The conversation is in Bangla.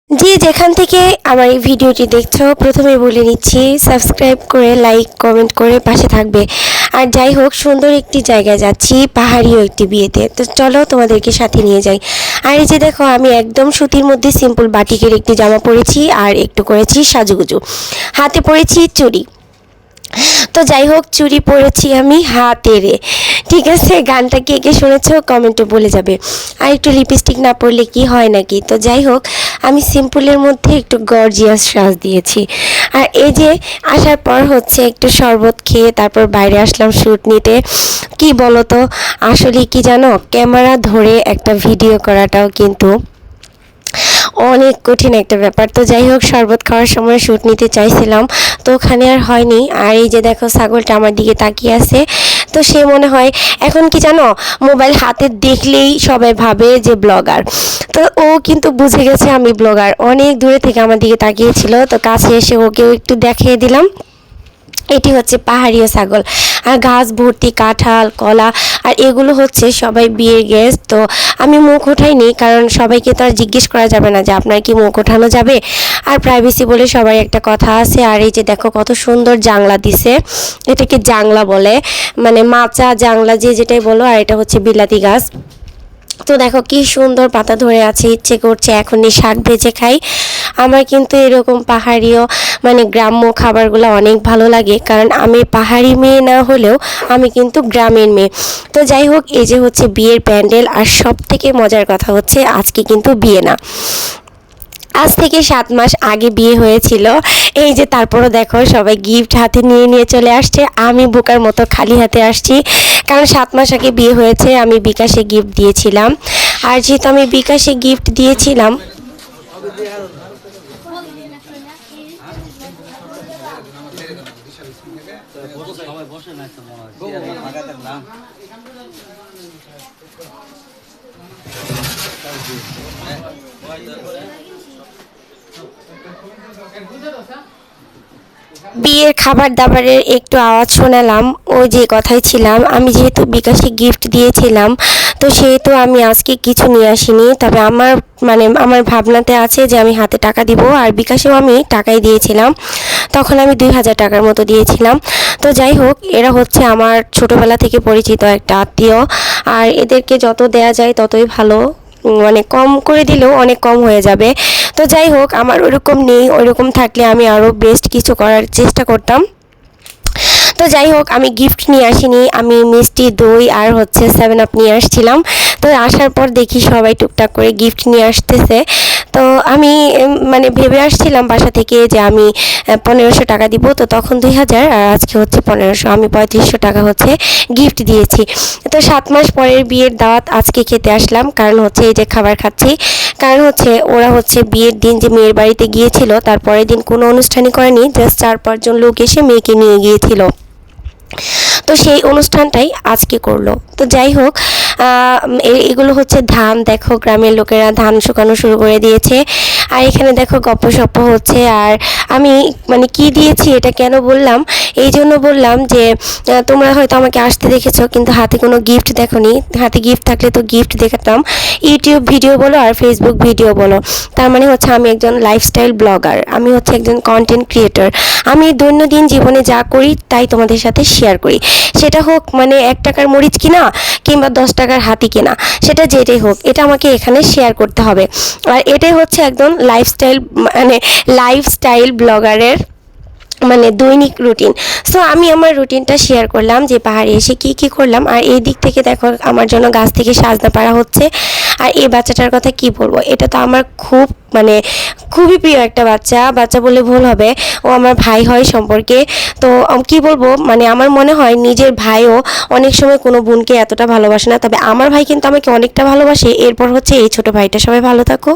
যে যেখান থেকে আমার এই ভিডিওটি দেখছো প্রথমে বলে নিচ্ছি সাবস্ক্রাইব করে লাইক কমেন্ট করে পাশে থাকবে। আর যাই হোক, সুন্দর একটি জায়গায় যাচ্ছি, পাহাড়িও একটি বিয়েতে। তো চলো তোমাদেরকে সাথে নিয়ে যাই। আর এই যে দেখো, আমি একদম সুতির মধ্যে সিম্পল বাটিকের একটি জামা পরেছি আর একটু করেছি সাজুগুজু, হাতে পরেছি চুড়ি। তো যাই হোক, চুড়ি পরেছি আমি হাতেরে, ঠিক আছে। গানটা কে কে শুনেছো কমেন্টে বলে যাবে। আর একটু লিপস্টিক না পরলে কি হয় নাকি। তো যাই হোক, আমি সিম্পলের মধ্যে একটু গর্জিয়াস সাজ দিয়েছি। আর এই যে আসার পর হচ্ছে একটু শরবত খেয়ে তারপর বাইরে আসলাম শ্যুট নিতে। কি বলো তো, আসলে কি জানো, ক্যামেরা ধরে একটা ভিডিও করাটাও কিন্তু অনেক কঠিন একটা ব্যাপার। তো যাই হোক, শরবত খাওয়ার সময় শ্যুট নিতে চাইছিলাম, তো ওখানে আর হয়নি। আর এই যে দেখো, ছাগলটা আমার দিকে তাকিয়ে আছে। তো সে মনে হয় এখন কি জানো, মোবাইল হাতে দেখলেই সবাই ভাবে যে ব্লগার। তো ও কিন্তু বুঝে গেছে আমি ব্লগার, অনেক দূরে থেকে আমার দিকে তাকিয়েছিল। তো কাছে এসে ওকেও একটু দেখিয়ে দিলাম। এটি হচ্ছে পাহাড়িয়া ছাগল। আর গাছ ভর্তি কাঁঠাল কলা, আর এগুলো হচ্ছে সবাই বিয়ের গেস্ট। তো আমি মুখ ওঠাইনি, কারণ সবাইকে তো আর জিজ্ঞেস করা যাবে না যে আপনার কি মুখ ওঠানো যাবে। আর প্রাইভেসি বলে সবার একটা কথা আছে। আর এই যে দেখো, কত সুন্দর জাংলা দিছে, এটাকে জাংলা বলে, মানে মাচা জাংলা যে যেটাই বলো। আর এটা হচ্ছে বিলাতি গাছ। তো দেখো কি সুন্দর পাতা ধরে আছে, ইচ্ছে করছে এখনই শাক ভেজে খাই। আমার কিন্তু এরকম পাহাড়িও মানে গ্রাম্য খাবারগুলো অনেক ভালো লাগে, কারণ আমি পাহাড়ি মেয়ে না হলেও আমি কিন্তু গ্রামের মেয়ে। তো যাই হোক, এই যে হচ্ছে বিয়ের প্যান্ডেল। আর সব থেকে মজার কথা হচ্ছে আজকে কিন্তু বিয়ে না, আজ থেকে 7 মাস আগে বিয়ে হয়েছিল। এই যে তারপরও দেখো, সবাই গিফট হাতে নিয়ে নিয়ে চলে আসছে, আমি বোকার মতো খালি হাতে আসছি। কারণ 7 মাস আগে বিয়ে হয়েছে, আমি বিকাশে গিফট দিয়েছিলাম। আর যেহেতু আমি বিকাশে গিফট দিয়েছিলাম, বিয়ের খাবার দাবারের একটু আওয়াজ শোনালাম। ওই যে কথাই ছিলাম, আমি যেহেতু বিকাশে গিফট দিয়েছিলাম, তো সেহেতু আমি আজকে কিছু নিয়ে আসিনি। তবে আমার মানে আমার ভাবনাতে আছে যে আমি হাতে টাকা দিব। আর বিকাশেও আমি টাকাই দিয়েছিলাম, তখন আমি 2000 টাকার মতো দিয়েছিলাম। তো যাই হোক, এরা হচ্ছে আমার ছোটোবেলা থেকে পরিচিত একটা আত্মীয়। আর এদেরকে যত দেয়া যায় ততই ভালো, মানে কম করে দিলেও অনেক কম হয়ে যাবে। তো যাই হোক, আমার ওরকম নেই, ওইরকম থাকলে আমি আরও বেস্ট কিছু করার চেষ্টা করতাম। তো যাই হোক, আমি গিফট নিয়ে আসিনি, আমি মিষ্টি দই আর হচ্ছে 7 আপ নিয়ে আসছিলাম। তো আসার পর দেখি সবাই টুকটাক করে গিফট নিয়ে আসতেছে। তো আমি মানে ভেবে আসছিলাম বাসা থেকে যে আমি 1500 টাকা দিব। তো তখন 2000, আর আজকে হচ্ছে 1500, আমি 3500 টাকা হচ্ছে গিফট দিয়েছি। তো 7 মাস পরের বিয়ের দাওয়াত আজকে খেতে আসলাম, কারণ হচ্ছে এই যে খাবার খাচ্ছি। কারণ হচ্ছে ওরা হচ্ছে বিয়ের দিন যে মেয়ের বাড়িতে গিয়েছিল, তারপরের দিন কোনো অনুষ্ঠানই করেনি, জাস্ট 4-5 জন লোক এসে মেয়েকে নিয়ে গিয়েছিল। তো সেই অনুষ্ঠানটাই আজকে করলো। তো যাই হোক, এগুলো হচ্ছে ধান, দেখো গ্রামের লোকেরা ধান শুকানো শুরু করে দিয়েছে। আর এখানে দেখো গপ্পসপ্প হচ্ছে। আর আমি মানে কি দিয়েছি এটা কেন বললাম, এই জন্য বললাম যে তোমরা হয়তো আমাকে আসতে দেখেছো কিন্তু হাতে কোনো গিফট দেখোনি। হাতে গিফট থাকলে তো গিফট দেখাতাম। ইউটিউব ভিডিও বলো আর ফেসবুক ভিডিও বলো, তার মানে হচ্ছে আমি একজন লাইফস্টাইল ব্লগার, আমি হচ্ছে একজন কন্টেন্ট ক্রিয়েটর। আমি দৈনন্দিন জীবনে যা করি তাই তোমাদের সাথে শেয়ার করি। সেটা হোক মানে 1 টাকার মরিচ কিনা কিংবা 10 টাকার হাতি কিনা, সেটা যেটাই হোক, এটা আমাকে এখানে শেয়ার করতে হবে। আর এটাই হচ্ছে একদম লাইফস্টাইল, মানে লাইফস্টাইল ব্লগারের মানে দৈনিক রুটিন। সো আমি আমার রুটিনটা শেয়ার করলাম যে পাহাড়ে এসে কি কি করলাম। আর এই দিক থেকে দেখো, আমার জন্য গাছ থেকে সাজনা পাড়া হচ্ছে। আর এই বাচ্চাটার কথা কি বলবো, এটা তো আমার খুব মানে খুবই প্রিয় একটা বাচ্চা, বাচ্চা বলে ভুল হবে, ও আমার ভাই হয় সম্পর্কে। তো কি বলবো, মানে আমার মনে হয় নিজের ভাইও অনেক সময় কোনো বোনকে এতটা ভালোবাসে না, তবে আমার ভাই কিন্তু আমাকে অনেকটা ভালোবাসে। এরপর হচ্ছে এই ছোট ভাইটা। সবাই ভালো থাকো।